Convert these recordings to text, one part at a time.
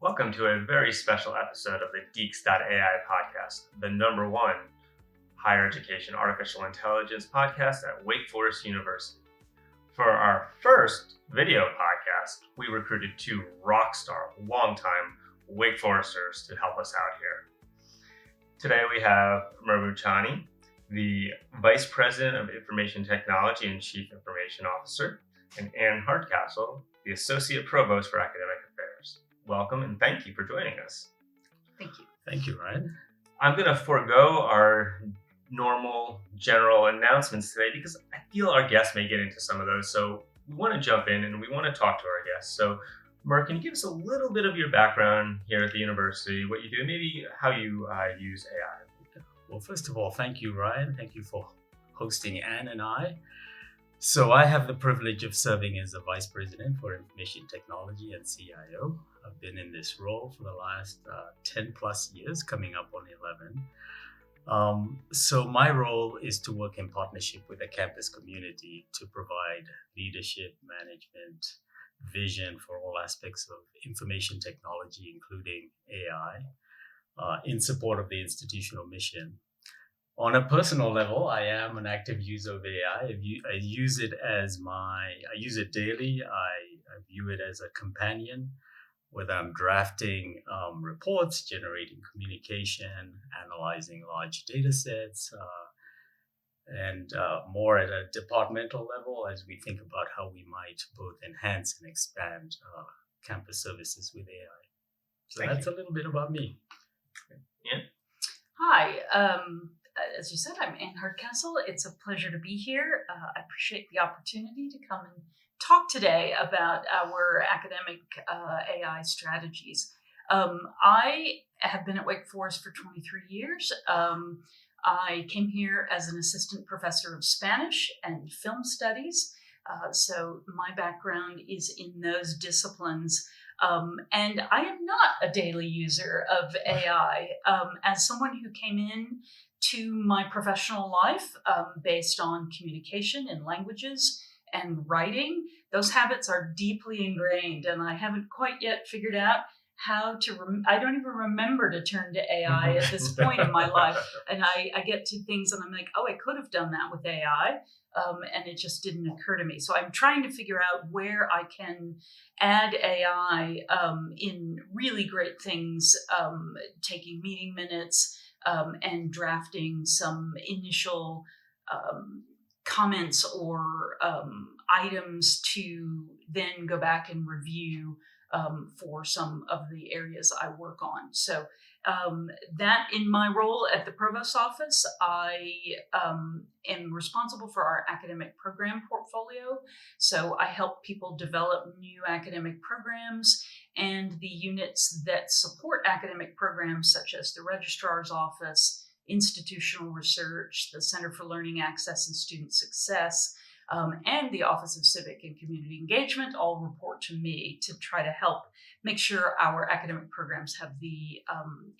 Welcome to a very special episode of the Deacs.AI podcast, the number one higher education artificial intelligence podcast at Wake Forest University. For our first video podcast, we recruited two rockstar, longtime Wake Foresters to help us out here. Today we have Mur Muchane, the Vice President of Information Technology and Chief Information Officer, and Anne Hardcastle, the Associate Provost for Academic Affairs. Welcome and thank you for joining us. Thank you. Thank you, Ryan. I'm going to forego our normal general announcements today because I feel our guests may get into some of those. So we want to jump in and we want to talk to our guests. So Mur, can you give us a little bit of your background here at the university, what you do, maybe how you use AI? Well, first of all, thank you, Ryan. Thank you for hosting Anne and I. So I have the privilege of serving as a Vice President for Information Technology and CIO. I've been in this role for the last 10 plus years, coming up on 11. So my role is to work in partnership with the campus community to provide leadership, management, vision for all aspects of information technology, including AI, in support of the institutional mission. On a personal level, I am an active user of AI. I use it daily. I view it as a companion, whether I'm drafting reports, generating communication, analyzing large data sets, and more at a departmental level as we think about how we might both enhance and expand campus services with AI. So that's a little bit about me. Yeah. Hi. As you said, I'm Anne Hardcastle. It's a pleasure to be here. I appreciate the opportunity to come and talk today about our academic AI strategies. I have been at Wake Forest for 23 years. I came here as an assistant professor of Spanish and film studies. So my background is in those disciplines. And I am not a daily user of AI. As someone who came in to my professional life based on communication and languages and writing, those habits are deeply ingrained, and I haven't quite yet figured out how to, I don't even remember to turn to AI at this point in my life. And I get to things and I'm like, oh, I could have done that with AI. And it just didn't occur to me. So I'm trying to figure out where I can add AI in really great things, taking meeting minutes and drafting some initial comments or items to then go back and review for some of the areas I work on. So that in my role at the Provost office, I am responsible for our academic program portfolio. So I help people develop new academic programs and the units that support academic programs such as the Registrar's Office, Institutional Research, the Center for Learning Access and Student Success, and the Office of Civic and Community Engagement all report to me to try to help make sure our academic programs have the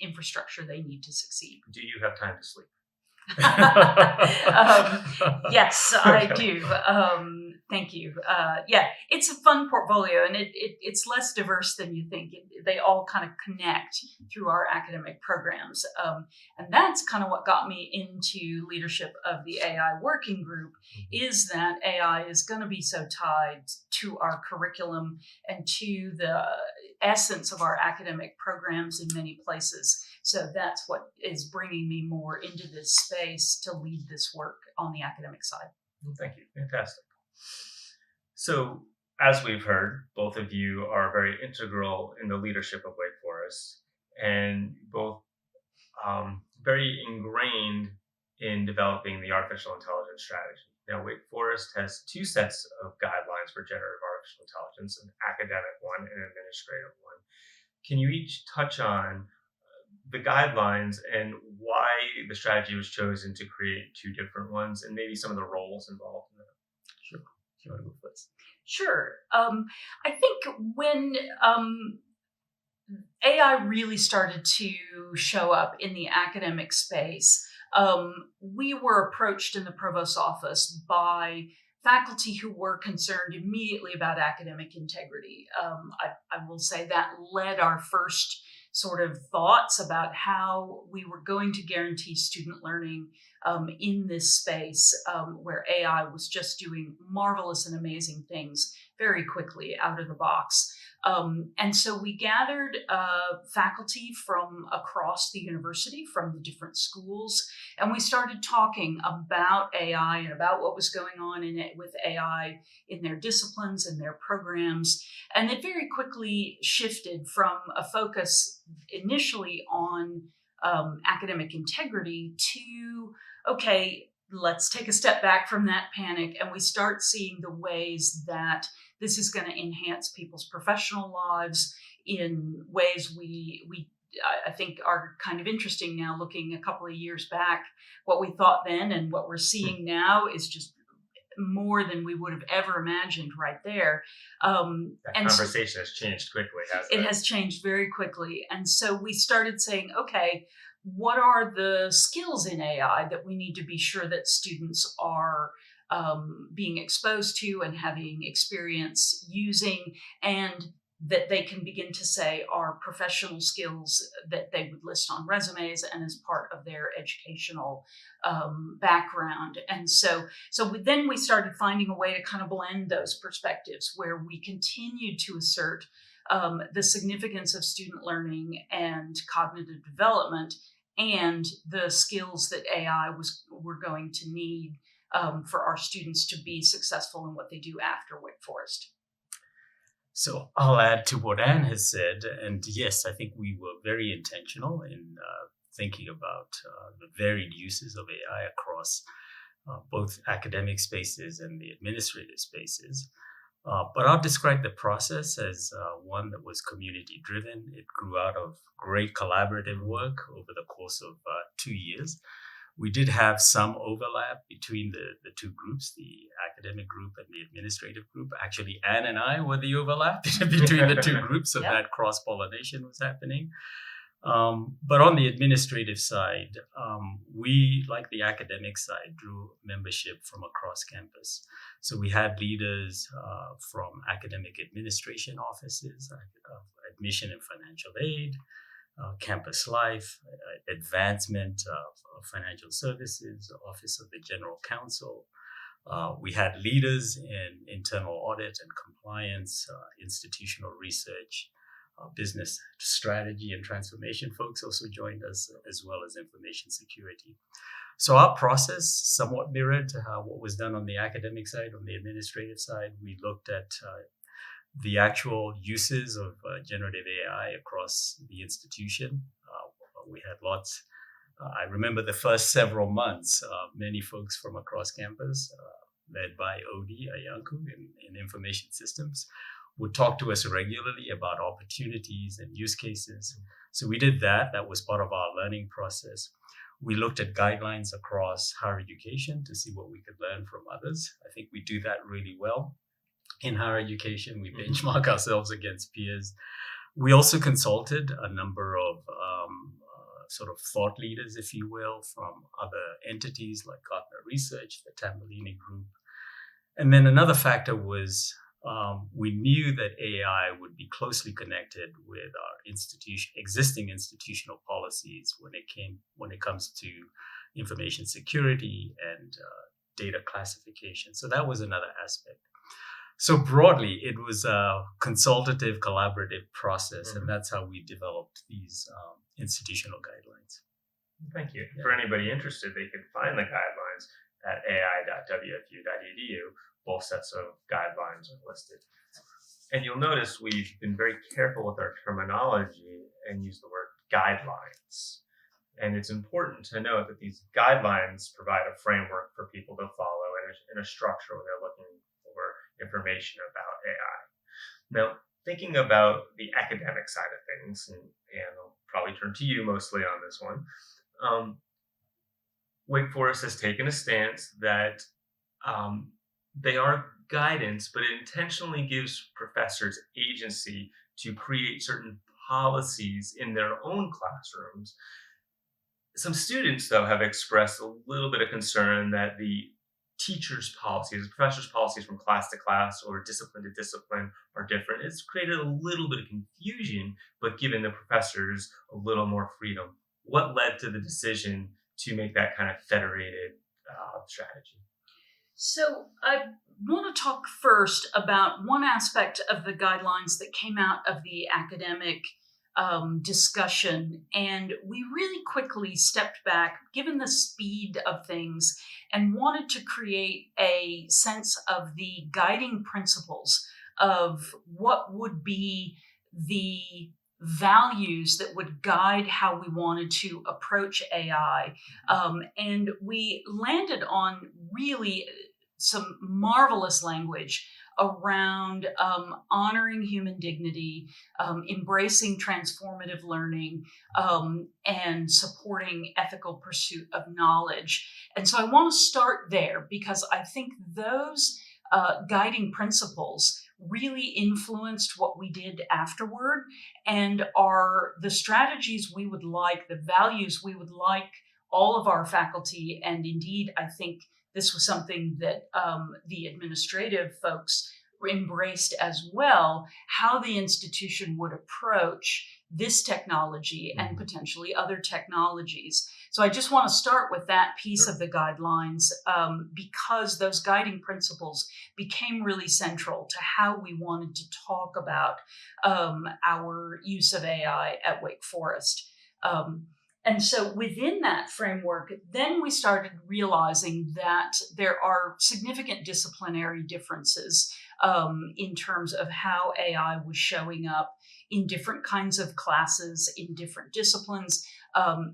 infrastructure they need to succeed. Do you have time to sleep? Yes, I do. Thank you. Yeah, it's a fun portfolio, and it's less diverse than you think. They all kind of connect through our academic programs. And that's kind of what got me into leadership of the AI working group, is that AI is going to be so tied to our curriculum and to the essence of our academic programs in many places. So that's what is bringing me more into this space to lead this work on the academic side. Well, thank you. Fantastic. So, as we've heard, both of you are very integral in the leadership of Wake Forest and both very ingrained in developing the artificial intelligence strategy. Now, Wake Forest has two sets of guidelines for generative artificial intelligence, an academic one and an administrative one. Can you each touch on the guidelines and why the strategy was chosen to create two different ones and maybe some of the roles involved in that? Sure. Do you want to go first? Sure. I think when AI really started to show up in the academic space, we were approached in the Provost office by faculty who were concerned immediately about academic integrity. I will say that led our first sort of thoughts about how we were going to guarantee student learning in this space where AI was just doing marvelous and amazing things very quickly out of the box. And so we gathered faculty from across the university, from the different schools, and we started talking about AI and about what was going on in it with AI in their disciplines and their programs. And it very quickly shifted from a focus initially on academic integrity to, okay, let's take a step back from that panic, and we start seeing the ways that this is going to enhance people's professional lives in ways I think are kind of interesting now, looking a couple of years back. What we thought then and what we're seeing now is just more than we would have ever imagined right there. That conversation has changed quickly, hasn't it? It has changed very quickly. And so we started saying, okay, what are the skills in AI that we need to be sure that students are being exposed to and having experience using, and that they can begin to say are professional skills that they would list on resumes and as part of their educational background. And so then we started finding a way to kind of blend those perspectives, where we continued to assert the significance of student learning and cognitive development and the skills that AI we're going to need for our students to be successful in what they do after Wake Forest. So I'll add to what Anne has said. And yes, I think we were very intentional in thinking about the varied uses of AI across both academic spaces and the administrative spaces. But I'll describe the process as one that was community driven. It grew out of great collaborative work over the course of 2 years. We did have some overlap between the two groups, the academic group and the administrative group. Actually, Anne and I were the overlap between the two groups, so that cross-pollination was happening. But on the administrative side, we, like the academic side, drew membership from across campus. So we had leaders from academic administration offices, admission and financial aid, campus life, advancement of financial services, Office of the General Counsel. We had leaders in internal audit and compliance, institutional research, business strategy and transformation folks also joined us, as well as information security. So our process somewhat mirrored what was done on the academic side. On the administrative side, we looked at the actual uses of generative AI across the institution. We had lots. I remember the first several months, many folks from across campus, led by Odi Ayanku in information systems, would talk to us regularly about opportunities and use cases. So we did that. That was part of our learning process. We looked at guidelines across higher education to see what we could learn from others. I think we do that really well. In higher education, we benchmark ourselves against peers. We also consulted a number of sort of thought leaders, if you will, from other entities like Gartner Research, the Tambellini Group. And then another factor was we knew that AI would be closely connected with our existing institutional policies when it comes to information security and data classification. So that was another aspect. So broadly, it was a consultative, collaborative process, and that's how we developed these institutional guidelines. Thank you. Yeah. For anybody interested, they can find the guidelines at ai.wfu.edu. Both sets of guidelines are listed. And you'll notice we've been very careful with our terminology and use the word guidelines. And it's important to note that these guidelines provide a framework for people to follow in a structure when they're looking for information about AI. Now, thinking about the academic side of things, and I'll probably turn to you mostly on this one, Wake Forest has taken a stance that they are guidance, but it intentionally gives professors agency to create certain policies in their own classrooms. Some students, though, have expressed a little bit of concern that the teachers' policies, professors' policies from class to class or discipline to discipline are different. It's created a little bit of confusion, but given the professors a little more freedom. What led to the decision to make that kind of federated strategy? So I want to talk first about one aspect of the guidelines that came out of the academic discussion. And we really quickly stepped back, given the speed of things, and wanted to create a sense of the guiding principles of what would be the values that would guide how we wanted to approach AI. And we landed on really some marvelous language around honoring human dignity, embracing transformative learning, and supporting ethical pursuit of knowledge. And so I want to start there because I think those guiding principles really influenced what we did afterward and are the strategies we would like, the values we would like all of our faculty, and indeed, I think this was something that the administrative folks embraced as well, how the institution would approach this technology and potentially other technologies. So I just want to start with that piece of the guidelines because those guiding principles became really central to how we wanted to talk about our use of AI at Wake Forest. And so within that framework, then we started realizing that there are significant disciplinary differences in terms of how AI was showing up in different kinds of classes, in different disciplines,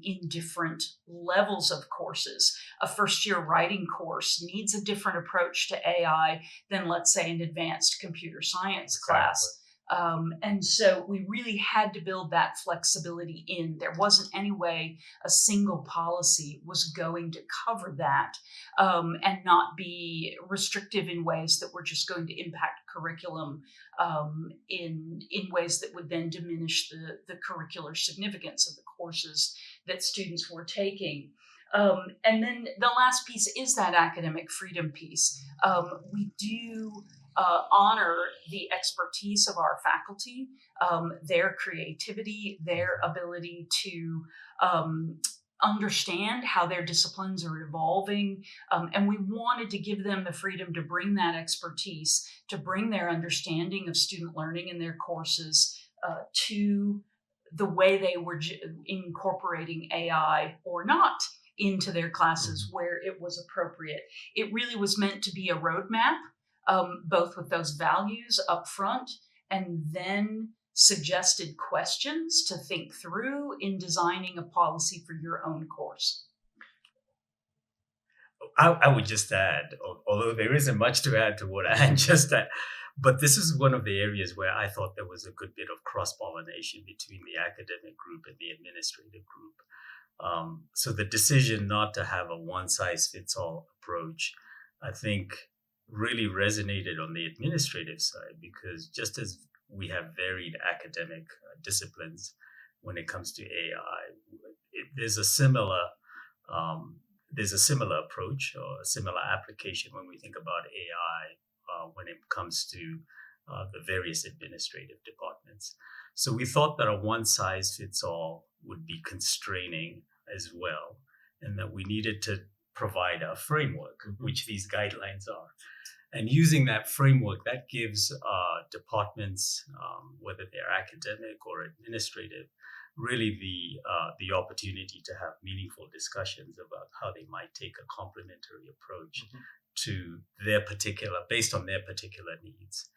in different levels of courses. A first-year writing course needs a different approach to AI than, let's say, an advanced computer science class. And so we really had to build that flexibility in. There wasn't any way a single policy was going to cover that and not be restrictive in ways that were just going to impact curriculum in ways that would then diminish the curricular significance of the courses that students were taking. And then the last piece is that academic freedom piece. We do honor the expertise of our faculty, their creativity, their ability to understand how their disciplines are evolving. And we wanted to give them the freedom to bring that expertise, to bring their understanding of student learning in their courses to the way they were incorporating AI or not into their classes where it was appropriate. It really was meant to be a roadmap, both with those values up front and then suggested questions to think through in designing a policy for your own course. I would just add, although there isn't much to add to what Anne just said, but this is one of the areas where I thought there was a good bit of cross-pollination between the academic group and the administrative group. So the decision not to have a one-size-fits-all approach, I think, really resonated on the administrative side, because just as we have varied academic disciplines when it comes to AI, there's a similar approach or a similar application when we think about AI when it comes to the various administrative departments. So we thought that a one-size-fits-all would be constraining as well, and that we needed to provide a framework, which these guidelines are. And using that framework, that gives departments, whether they're academic or administrative, really the opportunity to have meaningful discussions about how they might take a complementary approach to based on their particular needs.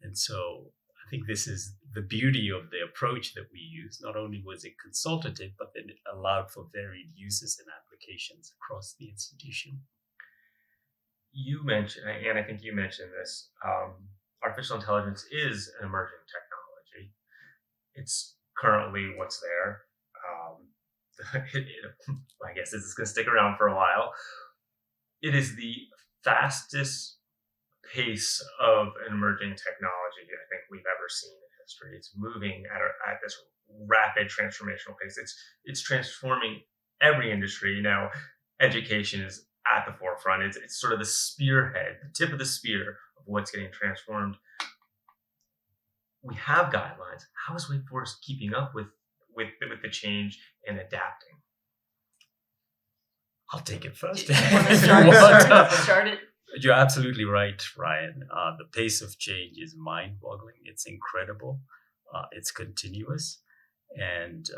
And so I think this is the beauty of the approach that we use. Not only was it consultative, but then it allowed for varied uses and applications across the institution. You mentioned, and I think you mentioned this, artificial intelligence is an emerging technology. It's currently what's there. I guess this is going to stick around for a while. It is the fastest pace of an emerging technology I think we've ever seen in history. It's moving at this rapid transformational pace. It's transforming every industry. Now, education is at the forefront. It's sort of the spearhead, the tip of the spear of what's getting transformed. We have guidelines. How is Wake Forest keeping up with the change and adapting? I'll take it first. Start it. You're absolutely right, Ryan. The pace of change is mind-boggling. It's incredible. It's continuous. And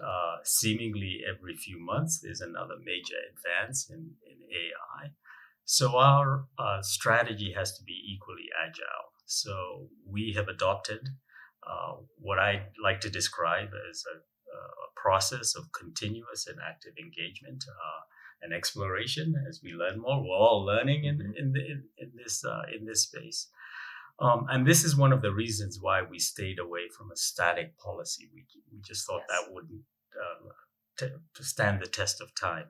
seemingly every few months, there's another major advance in AI. So our strategy has to be equally agile. So we have adopted what I like to describe as a process of continuous and active engagement and exploration as we learn more. We're all learning in this space. And this is one of the reasons why we stayed away from a static policy. We just thought that wouldn't stand the test of time.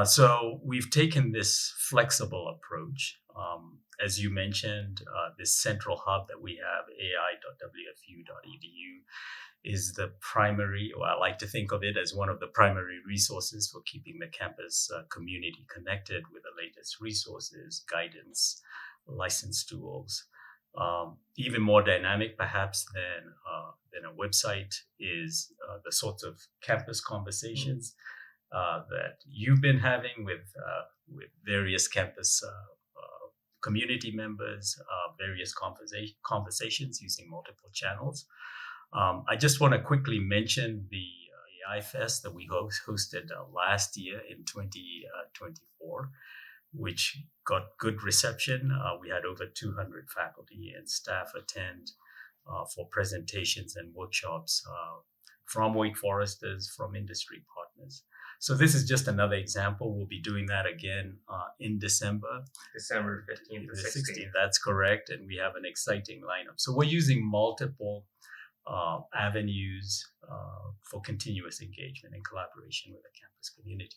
So we've taken this flexible approach. As you mentioned, this central hub that we have, ai.wfu.edu, is the primary, or I like to think of it as one of the primary resources for keeping the campus community connected with the latest resources, guidance, license tools. Even more dynamic, perhaps, than a website is the sorts of campus conversations that you've been having with various campus community members, various conversations using multiple channels. I just want to quickly mention the AI Fest that we hosted last year in 2024, which got good reception. We had over 200 faculty and staff attend for presentations and workshops from Wake Foresters, from industry partners. So this is just another example. We'll be doing that again in December. December 15th and 16th. That's correct. And we have an exciting lineup. So we're using multiple avenues for continuous engagement and collaboration with the campus community.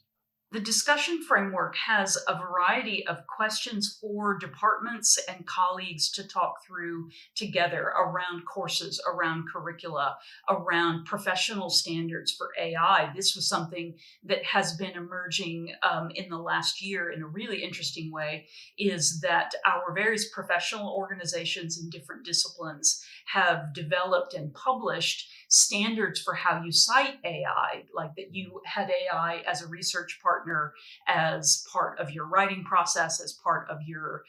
The discussion framework has a variety of questions for departments and colleagues to talk through together around courses, around curricula, around professional standards for AI. This was something that has been emerging in the last year in a really interesting way, is that our various professional organizations in different disciplines have developed and published standards for how you cite AI, like that you had AI as a research partner, as part of your writing process, as part of your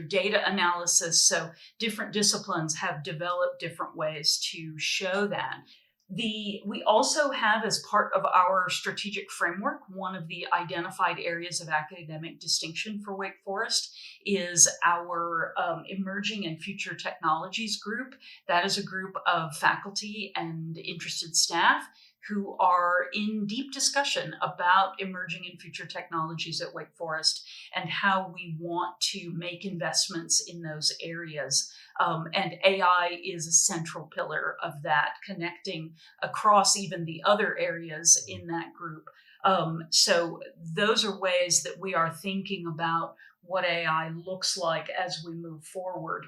data analysis. So different disciplines have developed different ways to show that. We also have, as part of our strategic framework, one of the identified areas of academic distinction for Wake Forest is our Emerging and Future Technologies group. That is a group of faculty and interested staff who are in deep discussion about emerging and future technologies at Wake Forest and how we want to make investments in those areas. And AI is a central pillar of that, connecting across even the other areas in that group. So those are ways that we are thinking about what AI looks like as we move forward.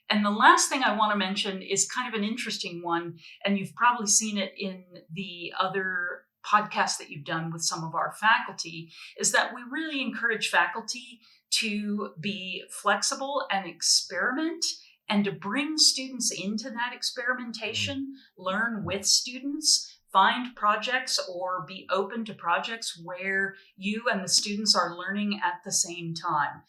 And the last thing I want to mention is kind of an interesting one, and you've probably seen it in the other podcasts that you've done with some of our faculty, is that we really encourage faculty to be flexible and experiment, and to bring students into that experimentation, learn with students, find projects or be open to projects where you and the students are learning at the same time.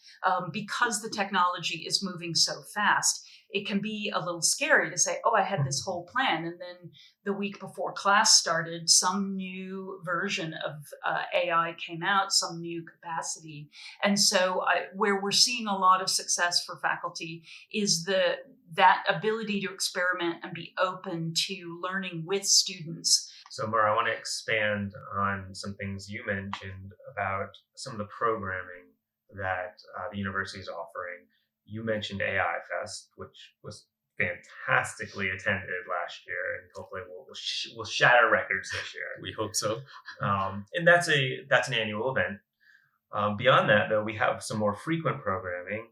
Because the technology is moving so fast, it can be a little scary to say, oh, I had this whole plan, and then the week before class started, some new version of AI came out, some new capacity. And so where we're seeing a lot of success for faculty is that ability to experiment and be open to learning with students. So, Mur, I want to expand on some things you mentioned about some of the programming that the university is offering. You mentioned AI Fest, which was fantastically attended last year, and hopefully we'll shatter records this year. We hope so. And that's an annual event. Beyond that, though, we have some more frequent programming.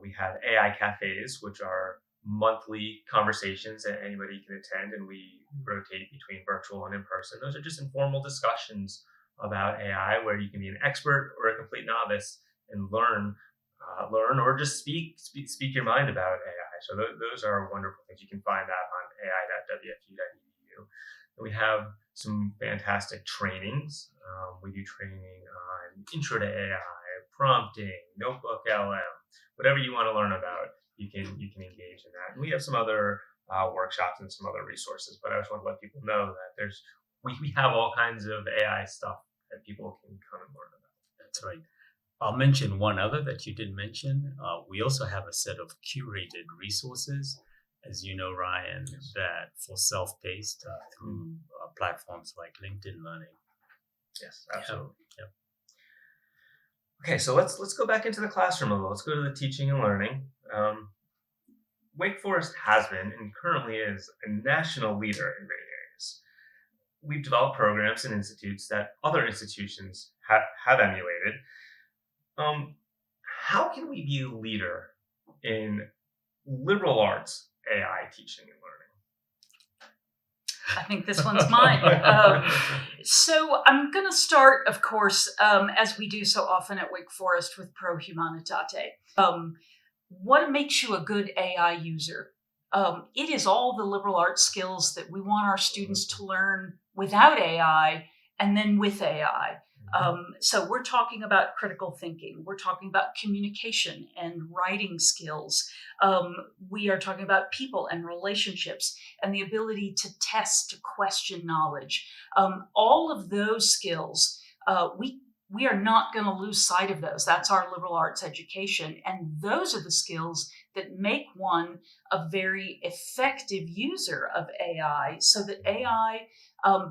We have AI cafes, which are monthly conversations that anybody can attend, and we rotate between virtual and in person. Those are just informal discussions about AI, where you can be an expert or a complete novice and learn or just speak your mind about AI. So those are wonderful things. You can find that on ai.wfu.edu. And we have some fantastic trainings. We do training on intro to AI, prompting, notebook LM, whatever you want to learn about. You can engage in that. And we have some other workshops and some other resources. But I just want to let people know that we have all kinds of AI stuff that people can come and learn about. That's right. I'll mention one other that you didn't mention. We also have a set of curated resources, as you know, Ryan, that for self-paced through platforms like LinkedIn Learning. Yes, absolutely. Yep. Okay, so let's go back into the classroom a little. Let's go to the teaching and learning. Wake Forest has been and currently is a national leader in many areas. We've developed programs and institutes that other institutions have emulated. How can we be a leader in liberal arts AI teaching and learning? I think this one's mine. So I'm going to start, of course, as we do so often at Wake Forest with Pro Humanitate. What makes you a good AI user? It is all the liberal arts skills that we want our students to learn without AI and then with AI. So we're talking about critical thinking. We're talking about communication and writing skills. We are talking about people and relationships and the ability to test, to question knowledge. All of those skills, we are not going to lose sight of those. That's our liberal arts education. And those are the skills that make one a very effective user of AI so that AI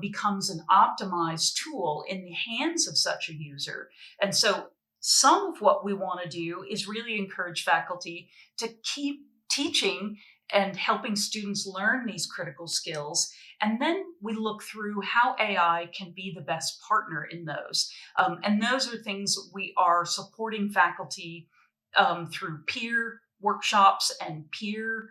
becomes an optimized tool in the hands of such a user. And so some of what we want to do is really encourage faculty to keep teaching and helping students learn these critical skills. And then we look through how AI can be the best partner in those. And those are things we are supporting faculty through peer workshops and peer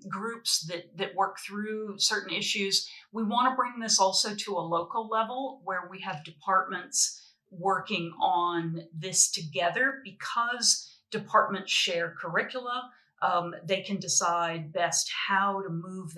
groups that work through certain issues. We want to bring this also to a local level where we have departments working on this together because departments share curricula. They can decide best how to move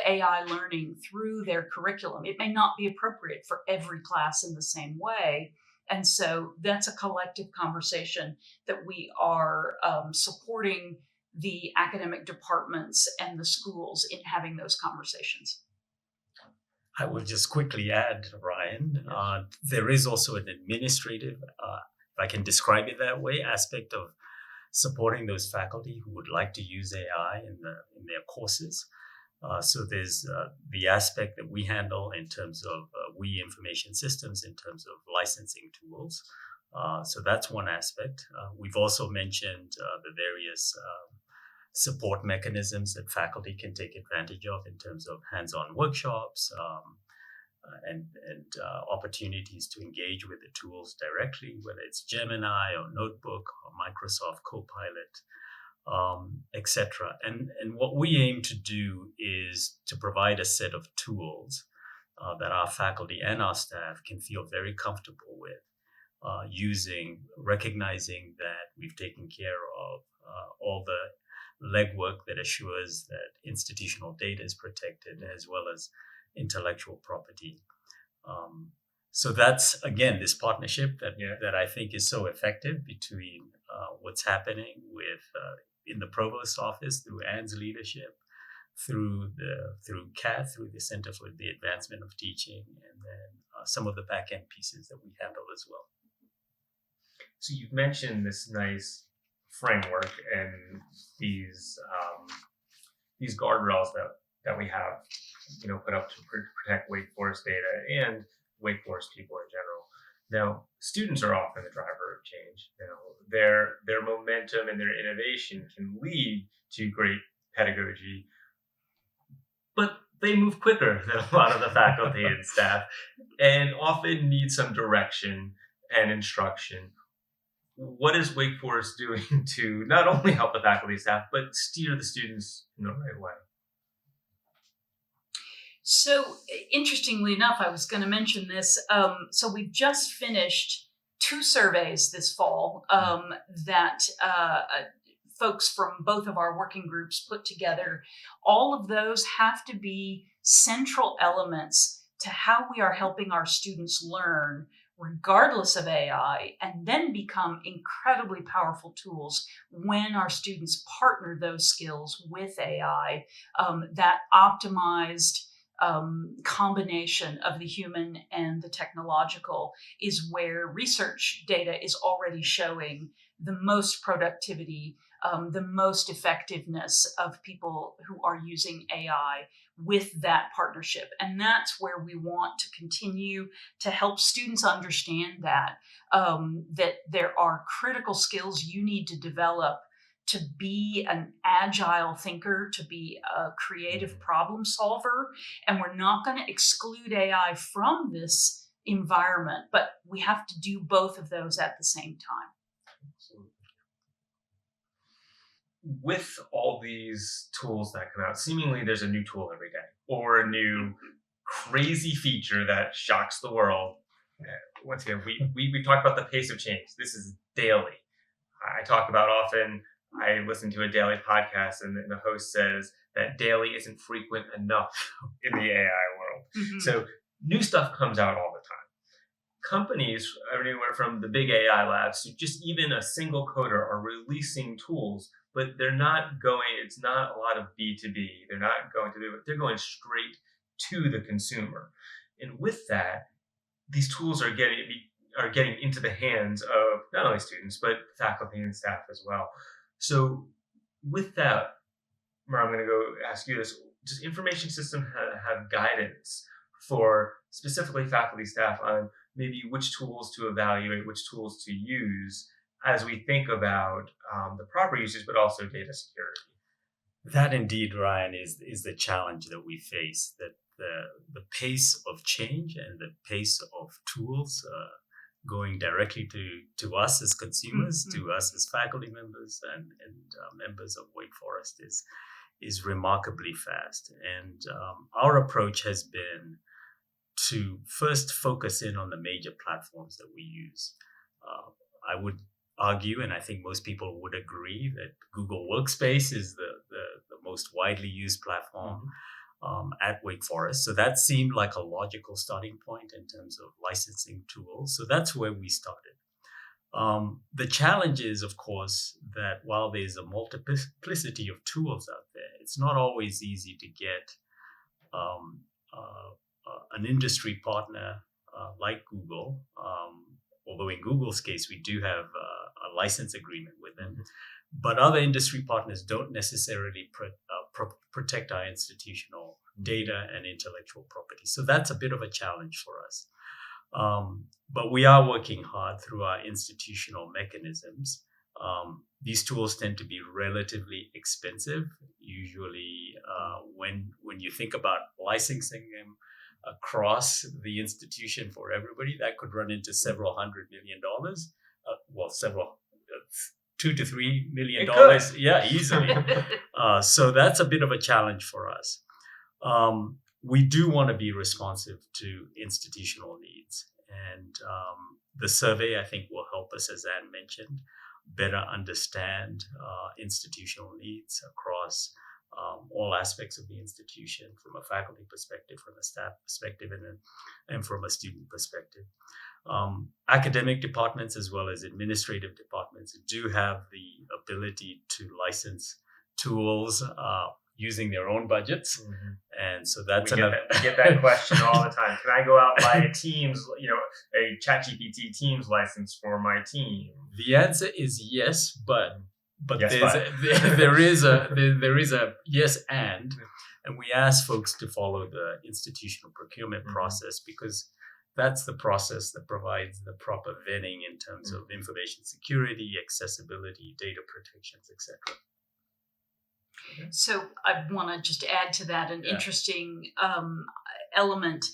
AI learning through their curriculum. It may not be appropriate for every class in the same way. And so that's a collective conversation that we are supporting the academic departments and the schools in having those conversations. I will just quickly add, Ryan, there is also an administrative, if I can describe it that way, aspect of supporting those faculty who would like to use AI in their courses. So there's the aspect that we handle in terms of we information systems, in terms of licensing tools. So that's one aspect. We've also mentioned the various support mechanisms that faculty can take advantage of in terms of hands-on workshops and opportunities to engage with the tools directly, whether it's Gemini or Notebook or Microsoft Copilot, etc. And what we aim to do is to provide a set of tools that our faculty and our staff can feel very comfortable with using, recognizing that we've taken care of all the legwork that assures that institutional data is protected as well as intellectual property. So that's, again, this partnership that I think is so effective between what's happening with in the Provost office through Anne's leadership, through CAT, through the Center for the Advancement of Teaching, and then some of the back-end pieces that we handle as well. So you've mentioned this nice framework and these guardrails that we have, put up to protect Wake Forest data and Wake Forest people in general. Now, students are often the driver of change. Their momentum and their innovation can lead to great pedagogy, but they move quicker than a lot of the faculty and staff, and often need some direction and instruction. What is Wake Forest doing to not only help the faculty and staff, but steer the students in the right way? So, interestingly enough, I was going to mention this. So, we've just finished 2 surveys this fall that folks from both of our working groups put together. All of those have to be central elements to how we are helping our students learn, regardless of AI, and then become incredibly powerful tools when our students partner those skills with AI. That optimized combination of the human and the technological is where research data is already showing the most productivity, the most effectiveness of people who are using AI with that partnership. And that's where we want to continue to help students understand that, that there are critical skills you need to develop to be an agile thinker, to be a creative problem solver. And we're not going to exclude AI from this environment, but we have to do both of those at the same time. Absolutely. With all these tools that come out, seemingly there's a new tool every day or a new crazy feature that shocks the world. Once again, we talk about the pace of change. This is daily. I talk about often, I listen to a daily podcast and the host says that daily isn't frequent enough in the AI world. Mm-hmm. So new stuff comes out all the time. Companies, everywhere from the big AI labs to just even a single coder, are releasing tools, but they're not going, it's not a lot of B2B. They're not going to do it. They're going straight to the consumer. And with that, these tools are getting into the hands of not only students, but faculty and staff as well. So with that, Mur, I'm going to go ask you this. Does information system have guidance for specifically faculty staff on maybe which tools to evaluate, which tools to use as we think about the proper usage, but also data security? That indeed, Ryan, is the challenge that we face, that the pace of change and the pace of tools going directly to us as consumers, to us as faculty members and members of Wake Forest is remarkably fast. And our approach has been to first focus in on the major platforms that we use. I would argue, and I think most people would agree, that Google Workspace is the most widely used platform at Wake Forest. So that seemed like a logical starting point in terms of licensing tools. So that's where we started. The challenge is, of course, that while there's a multiplicity of tools out there, it's not always easy to get an industry partner like Google. Although in Google's case, we do have a license agreement with them. But other industry partners don't necessarily protect our institutional data and intellectual property. So that's a bit of a challenge for us. But we are working hard through our institutional mechanisms. These tools tend to be relatively expensive. Usually, when you think about licensing them across the institution for everybody, that could run into several $100 million. $2 to $3 million. Yeah, easily. So that's a bit of a challenge for us. We do want to be responsive to institutional needs. And the survey, I think, will help us, as Anne mentioned, better understand institutional needs across all aspects of the institution, from a faculty perspective, from a staff perspective, and from a student perspective. Academic departments as well as administrative departments do have the ability to license tools using their own budgets. And so that's we get that question all the time. Can I go out and buy a Teams, a ChatGPT Teams license for my team? The answer is yes, but yes, there is a yes and we ask folks to follow the institutional procurement process, because that's the process that provides the proper vetting in terms of information security, accessibility, data protections, etc. So I want to just add to that an interesting element.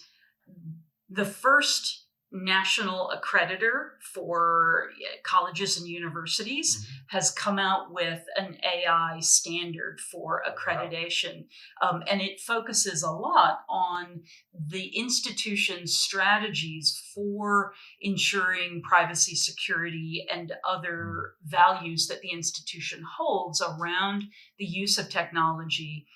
The first national accreditor for colleges and universities has come out with an AI standard for accreditation. And it focuses a lot on the institution's strategies for ensuring privacy, security, and other values that the institution holds around the use of technology,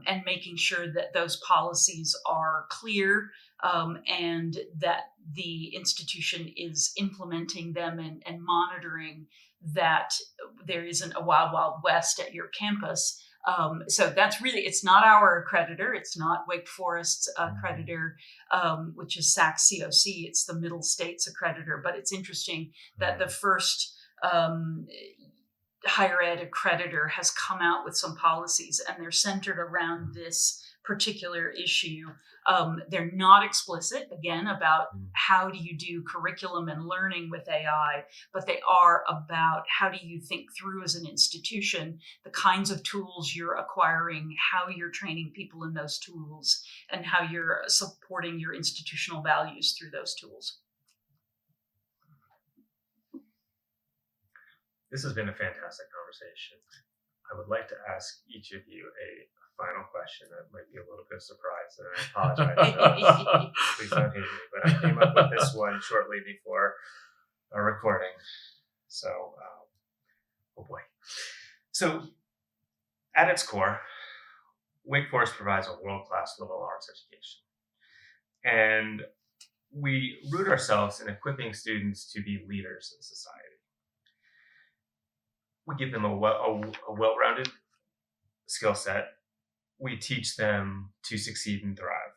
and making sure that those policies are clear, and that the institution is implementing them and monitoring that there isn't a wild, wild west at your campus. So that's really, it's not our accreditor. It's not Wake Forest's accreditor, which is SAC-COC. It's the Middle States accreditor. But it's interesting that the first higher ed accreditor has come out with some policies, and they're centered around this particular issue. They're not explicit, again, about how do you do curriculum and learning with AI, but they are about how do you think through as an institution the kinds of tools you're acquiring, how you're training people in those tools, and how you're supporting your institutional values through those tools. This has been a fantastic conversation. I would like to ask each of you a final question that might be a little bit of surprise, and I apologize. Please don't hate me, but I came up with this one shortly before our recording. So, oh boy. So, at its core, Wake Forest provides a world-class liberal arts education. And we root ourselves in equipping students to be leaders in society. We give them a well-rounded skill set. We teach them to succeed and thrive.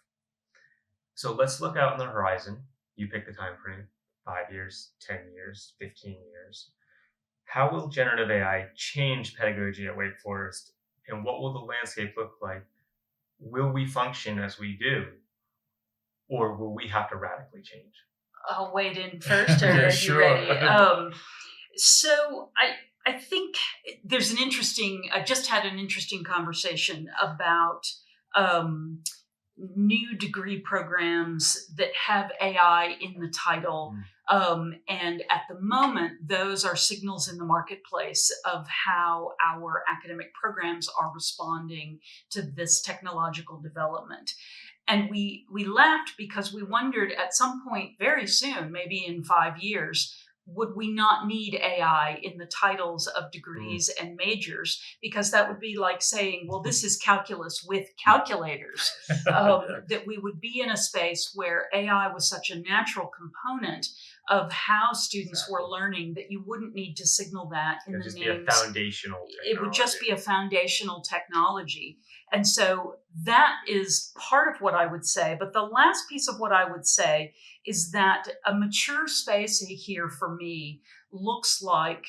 So let's look out on the horizon. You pick the time frame, 5 years, 10 years, 15 years. How will generative AI change pedagogy at Wake Forest, and what will the landscape look like? Will we function as we do, or will we have to radically change? I'll wade in first, or are you ready? So I think there's I just had an interesting conversation about new degree programs that have AI in the title. And at the moment, those are signals in the marketplace of how our academic programs are responding to this technological development. And we laughed because we wondered at some point very soon, maybe in 5 years, would we not need AI in the titles of degrees and majors? Because that would be like saying, well, this is calculus with calculators. That we would be in a space where AI was such a natural component of how students were learning that you wouldn't need to signal that in the names. It would just be a foundational technology. It would just be a foundational technology. And so that is part of what I would say. But the last piece of what I would say is that a mature space here for me looks like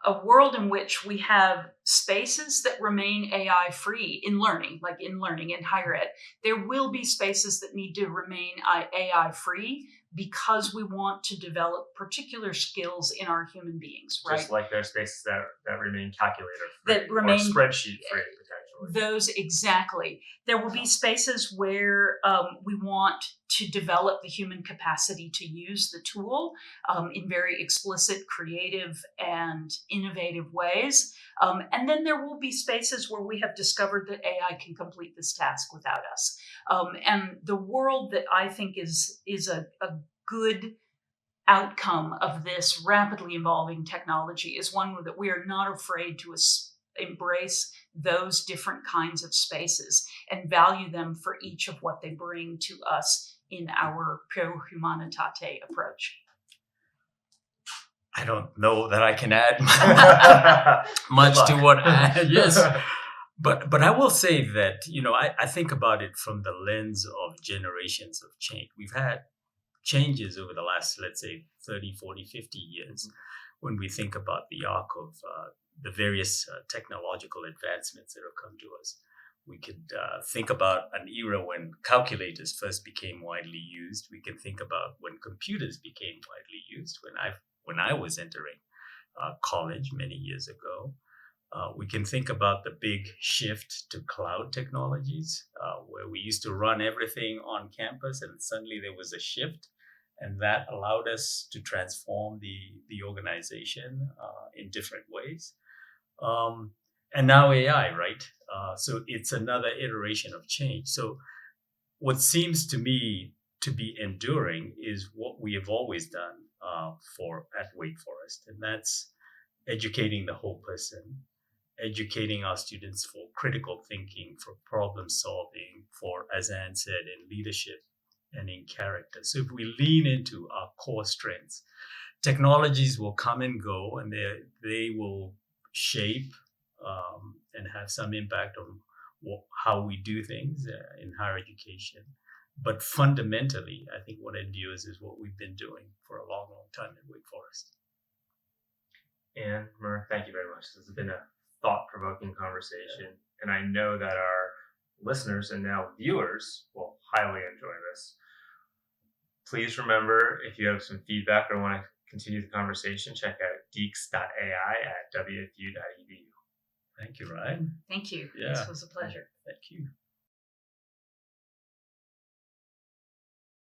a world in which we have spaces that remain AI free in learning, like in learning in higher ed. There will be spaces that need to remain AI free because we want to develop particular skills in our human beings, right? Just like there are spaces that remain calculator free, that remain or spreadsheet free, potentially. Those, exactly. There will be spaces where we want to develop the human capacity to use the tool in very explicit, creative, and innovative ways. And then there will be spaces where we have discovered that AI can complete this task without us. And the world that I think is a good outcome of this rapidly evolving technology is one that we are not afraid to embrace those different kinds of spaces and value them for each of what they bring to us in our Pro Humanitate approach. I don't know that I can add much to what yes. But I will say that, I think about it from the lens of generations of change. We've had changes over the last, let's say, 30, 40, 50 years when we think about the arc of the various technological advancements that have come to us. We could think about an era when calculators first became widely used. We can think about when computers became widely used, when I was entering college many years ago. We can think about the big shift to cloud technologies, where we used to run everything on campus, and suddenly there was a shift, And that allowed us to transform the organization in different ways. And now AI, right? So it's another iteration of change. So what seems to me to be enduring is what we have always done at Wake Forest, and that's educating the whole person, educating our students for critical thinking, for problem solving, for, as Anne said, in leadership and in character. So if we lean into our core strengths, technologies will come and go, and they will shape and have some impact on how we do things in higher education. But fundamentally, I think what endures is what we've been doing for a long, long time at Wake Forest. And Mur, thank you very much. This has been a thought-provoking conversation, and I know that our listeners and now viewers will highly enjoy this. Please remember, if you have some feedback or want to continue the conversation, check out Deacs.AI at wfu.edu. Thank you, Ryan. Thank you. Yeah. This was a pleasure. Thank you.